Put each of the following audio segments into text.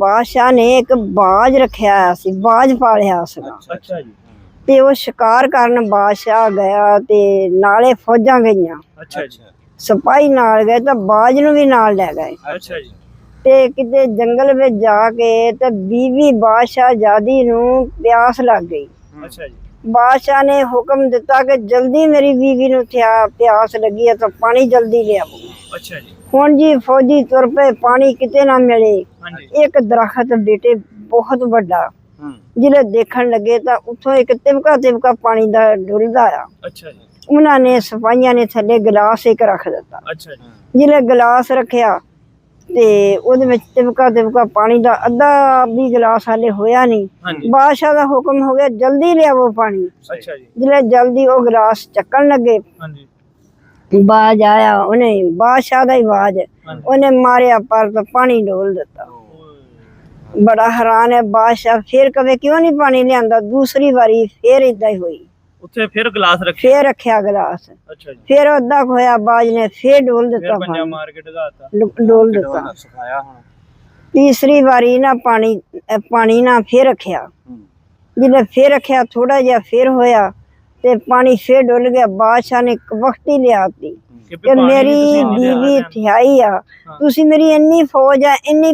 ਬਾਦਸ਼ਾਹ ਨੇ ਇੱਕ ਬਾਜ ਰੱਖਿਆ ਹੋਇਆ ਸੀ, ਬਾਜ ਪਾਲਿਆ ਸੀਗਾ। ਅੱਛਾ ਜੀ। ਤੇ ਉਹ ਸ਼ਿਕਾਰ ਕਰਨ ਬਾਦਸ਼ਾਹ ਗਿਆ ਤੇ ਨਾਲੇ ਫੌਜਾਂ ਗਈਆਂ, ਅੱਛਾ ਜੀ। ਸਿਪਾਹੀ ਨਾਲ ਗਏ ਤਾਂ ਬਾਜ ਨੂੰ ਵੀ ਨਾਲ ਲੈ ਗਏ। ਅੱਛਾ ਜੀ। ਤੇ ਕਿਤੇ ਜੰਗਲ ਵਿੱਚ ਜਾ ਕੇ ਤੇ ਬੀਵੀ ਬਾਦਸ਼ਾਹਜ਼ਾਦੀ ਨੂੰ ਪਿਆਸ ਲੱਗ ਗਈ। ਅੱਛਾ ਜੀ। ਬਾਦਸ਼ਾਹ ਨੇ ਹੁਕਮ ਦਿੱਤਾ ਕਿ ਜਲਦੀ ਮੇਰੀ ਬੀਵੀ ਨੂੰ ਪਿਆਸ ਲੱਗੀ ਹੈ ਤਾਂ ਪਾਣੀ ਜਲਦੀ ਲਿਆਓ। ਅੱਛਾ ਜੀ। ਹੁਣ ਜੀ ਫੌਜੀ ਤੁਰ ਪਏ, ਪਾਣੀ ਕਿਤੇ ਨਾ ਮਿਲੇ। ਹਾਂਜੀ। ਇੱਕ ਦਰਖਤ ਬੇਟੇ ਬਹੁਤ ਵੱਡਾ, ਜਿਹੜੇ ਦੇਖਣ ਲੱਗੇ ਤਾਂ ਉੱਥੋਂ ਇੱਕ ਤਿਮਕਾ ਤਿਮਕਾ ਪਾਣੀ ਦਾ ਡੁੱਲਦਾ ਆ। ਅੱਛਾ ਜੀ। ਉਹਨਾਂ ਨੇ ਸਿਪਾਹੀਆਂ ਨੇ ਥੱਲੇ ਗਲਾਸ ਇੱਕ ਰੱਖ ਦਿੱਤਾ। ਅੱਛਾ ਜੀ। ਜਿਹੜੇ ਗਲਾਸ ਰੱਖਿਆ ਤੇ ਉਹਦੇ ਵਿੱਚ ਤਿਮਕਾ ਤਿਮਕਾ ਪਾਣੀ ਦਾ ਅੱਧਾ ਵੀ ਗਲਾਸ ਹਾਲੇ ਹੋਇਆ ਨਹੀਂ। ਹਾਂਜੀ। ਬਾਦਸ਼ਾਹ ਦਾ ਹੁਕਮ ਹੋ ਗਿਆ ਜਲਦੀ ਲਿਆਵੋ ਪਾਣੀ। ਅੱਛਾ ਜੀ। ਜਿਹੜੇ ਜਲਦੀ ਉਹ ਗਲਾਸ ਚੱਕਣ ਲੱਗੇ, ਹਾਂਜੀ। ਬਾਜ ਆਇਆ, ਉਹਨੇ ਬਾਦਸ਼ਾਹ ਦਾ ਹੀ ਬਾਜ, ਉਹਨੇ ਮਾਰਿਆ ਪਰ ਤਾਂ ਪਾਣੀ ਡੋਲ ਦਿੱਤਾ। ਬੜਾ ਹੈਰਾਨ ਹੈ ਬਾਦਸ਼ਾਹ, ਫਿਰ ਕਦੇ ਕਿਉਂ ਨਹੀਂ ਪਾਣੀ ਲਿਆਂਦਾ। ਦੂਸਰੀ ਵਾਰੀ ਫਿਰ ਏਦਾਂ ਹੀ ਹੋਈ, ਉੱਥੇ ਫਿਰ ਗਲਾਸ ਰੱਖਿਆ। ਫਿਰ ਰੱਖਿਆ ਗਲਾਸ। ਅੱਛਾ ਜੀ। ਫਿਰ ਅੱਧਾ ਹੋਇਆ, ਬਾਜ ਨੇ ਫਿਰ ਡੋਲ ਦਿੱਤਾ, ਪੰਜਾ ਮਾਰ ਕੇ ਢਗਾਤਾ, ਡੋਲ ਦਿੱਤਾ। ਸਿਖਾਇਆ ਹੁਣ ਤੀਸਰੀ ਵਾਰੀ ਨਾ ਪਾਣੀ ਨਾ ਫਿਰ ਰੱਖਿਆ। ਜਿਹਨੇ ਫਿਰ ਰੱਖਿਆ ਥੋੜਾ ਜਿਹਾ ਫਿਰ ਹੋਇਆ ਤੇ ਪਾਣੀ ਫਿਰ ਡੁੱਲ ਗਿਆ। ਬਾਦਸ਼ਾਹ ਨੇ ਵਕਤੀ ਲਿਆਤੀ ਕਿ ਮੇਰੀ ਬੀਵੀ ਥਿਆਈ ਆ, ਤੁਸੀਂ ਮੇਰੀ ਇੰਨੀ ਫੌਜ ਆ, ਇੰਨੀ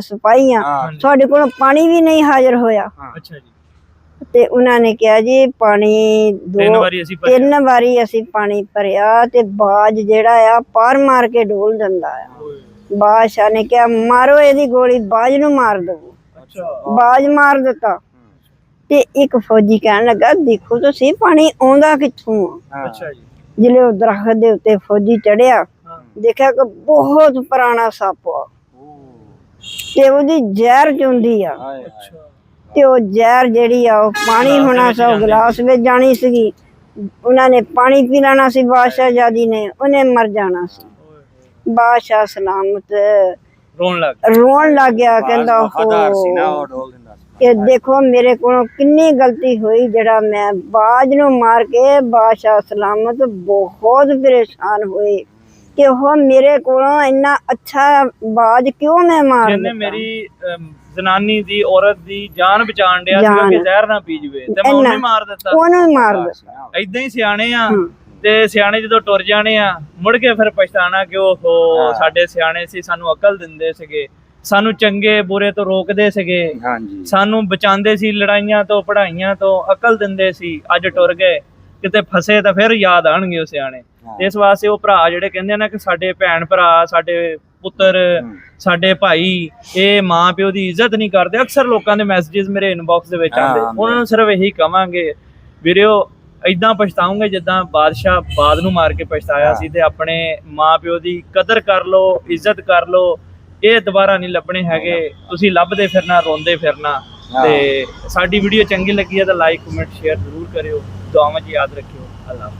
ਸਿਪਾਹੀ ਆ, ਤੁਹਾਡੇ ਕੋਲ ਪਾਣੀ ਵੀ ਨਹੀਂ ਹਾਜ਼ਰ ਹੋਇਆ। ਅੱਛਾ ਜੀ। ਤੇ ਉਹਨਾਂ ਨੇ ਕਿਹਾ ਜੀ ਪਾਣੀ ਤਿੰਨ ਵਾਰੀ ਅਸੀਂ ਪਾਣੀ ਭਰਿਆ ਤੇ ਬਾਜ ਜਿਹੜਾ ਆ ਪਾਰ ਮਾਰ ਕੇ ਡੋਲ ਦਿੰਦਾ ਆ। ਬਾਦਸ਼ਾਹ ਨੇ ਕਿਹਾ ਮਾਰੋ ਇਹਦੀ ਗੋਲੀ, ਬਾਜ ਨੂੰ ਮਾਰ ਦਵੋ। ਬਾਜ ਮਾਰ ਦਿੱਤਾ ਤੇ ਇੱਕ ਫੌਜੀ ਕਹਿਣ ਲੱਗਾ ਦੇਖੋ ਤੁਸੀਂ ਪਾਣੀ ਆਉਂਦਾ ਕਿੱਥੋਂ ਆ। ਅੱਛਾ ਜੀ। ਜਿਲੇ ਉਹ ਦਰਖਤ ਦੇ ਉੱਤੇ ਫੌਜੀ ਚੜਿਆ, ਦੇਖਿਆ ਕਿ ਬਹੁਤ ਪੁਰਾਣਾ ਸੱਪ ਆ ਤੇ ਉਹਦੀ ਜ਼ਹਿਰ ਚੁੰਦੀ ਆ। ਤੇ ਉਹ ਜ਼ਹਿਰ ਜਿਹੜੀ ਆ ਉਹ ਪਾਣੀ ਹੋਣਾ ਸੀ, ਉਹ ਗਲਾਸ ਵਿੱਚ ਜਾਣੀ ਸੀਗੀ। ਉਹਨਾਂ ਨੇ ਪਾਣੀ ਪੀ ਲੈਣਾ ਸੀ ਬਾਦਸ਼ਾਹਜ਼ਾਦੀ ਨੇ, ਉਹਨੇ ਮਰ ਜਾਣਾ ਸੀ। ਬਾਦਸ਼ਾਹ ਸਲਾਮਤ ਰੋਣ ਲੱਗ ਗਿਆ, ਕਹਿੰਦਾ ਕਿ ਦੇਖੋ ਮੇਰੇ ਕੋਲੋਂ ਕਿੰਨੀ ਗਲਤੀ ਹੋਈ, ਜਿਹੜਾ ਮੈਂ ਬਾਜ ਨੂੰ ਮਾਰ ਕੇ। ਬਾਦਸ਼ਾਹ ਸਲਾਮਤ ਬਹੁਤ ਪਰੇਸ਼ਾਨ ਹੋਏ ਕਿ ਉਹ ਮੇਰੇ ਕੋਲੋਂ ਇੰਨਾ ਅੱਛਾ ਬਾਜ ਕਿਉਂ ਮੈਂ ਮਾਰ ਦਿੱਤਾ। ਮੇਰੀ ਜ਼ਨਾਨੀ ਦੀ, ਔਰਤ ਦੀ ਜਾਨ ਬਚਾਣ ਡਿਆ ਸੀਗਾ ਕਿ ਜ਼ਹਿਰ ਨਾ ਪੀ ਜਵੇ ਤੇ ਮੈਂ ਉਹਨੂੰ ਮਾਰ ਦਿੱਤਾ। ਉਹਨੂੰ ਮਾਰ ਦਿੱਤਾ। ਏਦਾਂ ਹੀ ਸਿਆਣੇ ਆ ਤੇ ਸਿਆਣੇ ਜਦੋਂ ਟੁਰ ਜਾਣੇ ਆ ਮੁੜ ਕੇ ਫਿਰ ਪਛਤਾਣਾ ਕਿ ਉਹ ਸਾਡੇ ਸਿਆਣੇ ਸੀ, ਸਾਨੂੰ ਅਕਲ ਦਿੰਦੇ ਸੀਗੇ, ਸਾਨੂੰ ਚੰਗੇ ਬੁਰੇ ਤੋਂ ਰੋਕਦੇ ਸੀਗੇ, ਸਾਨੂੰ ਬਚਾਉਂਦੇ ਸੀ ਲੜਾਈਆਂ ਤੋਂ, ਪੜਾਈਆਂ ਤੋਂ, ਅਕਲ ਦਿੰਦੇ ਸੀ। ਅੱਜ ਟੁਰ ਗਏ, ਕਿਤੇ ਫਸੇ ਤਾਂ ਫਿਰ ਯਾਦ ਆਣਗੇ ਉਹ ਸਿਆਣੇ। ਇਸ ਵਾਸਤੇ ਉਹ ਭਰਾ ਜਿਹੜੇ ਕਹਿੰਦੇ ਨਾ ਕਿ ਸਾਡੇ ਭੈਣ ਭਰਾ, ਸਾਡੇ ਪੁੱਤਰ, ਸਾਡੇ ਭਾਈ ਇਹ ਮਾਂ ਪਿਓ ਦੀ ਇੱਜ਼ਤ ਨਹੀਂ ਕਰਦੇ। ਅਕਸਰ ਲੋਕਾਂ ਦੇ ਮੈਸੇजेस ਮੇਰੇ ਇਨਬਾਕਸ ਦੇ ਵਿੱਚ ਆਉਂਦੇ, ਉਹਨਾਂ ਨੂੰ ਸਿਰਫ ਇਹੀ ਕਵਾਂਗੇ ਵੀਰਿਓ ਏਦਾਂ ਪਛਤਾਉਂਗੇ ਜਿੱਦਾਂ ਬਾਦਸ਼ਾਹ ਬਾਦ ਨੂੰ ਮਾਰ ਕੇ ਪਛਤਾਇਆ ਸੀ। ਤੇ ਆਪਣੇ ਮਾਂ ਪਿਓ ਦੀ ਕਦਰ ਕਰ ਲਓ, ਇੱਜ਼ਤ ਕਰ ਲਓ, ਇਹ ਦੁਬਾਰਾ ਨਹੀਂ ਲੱਭਣੇ ਹੈਗੇ। ਤੁਸੀਂ ਲੱਭਦੇ ਫਿਰਨਾ, ਰੋਂਦੇ ਫਿਰਨਾ। ਤੇ ਸਾਡੀ ਵੀਡੀਓ ਚੰਗੀ ਲੱਗੀ ਹੈ ਤਾਂ ਲਾਈਕ, ਕਮੈਂਟ, ਸ਼ੇਅਰ ਜ਼ਰੂਰ ਕਰਿਓ। ਦੁਆਵਾਂ 'ਚ ਯਾਦ ਰੱਖਿਓ। ਅੱਲਾਹ।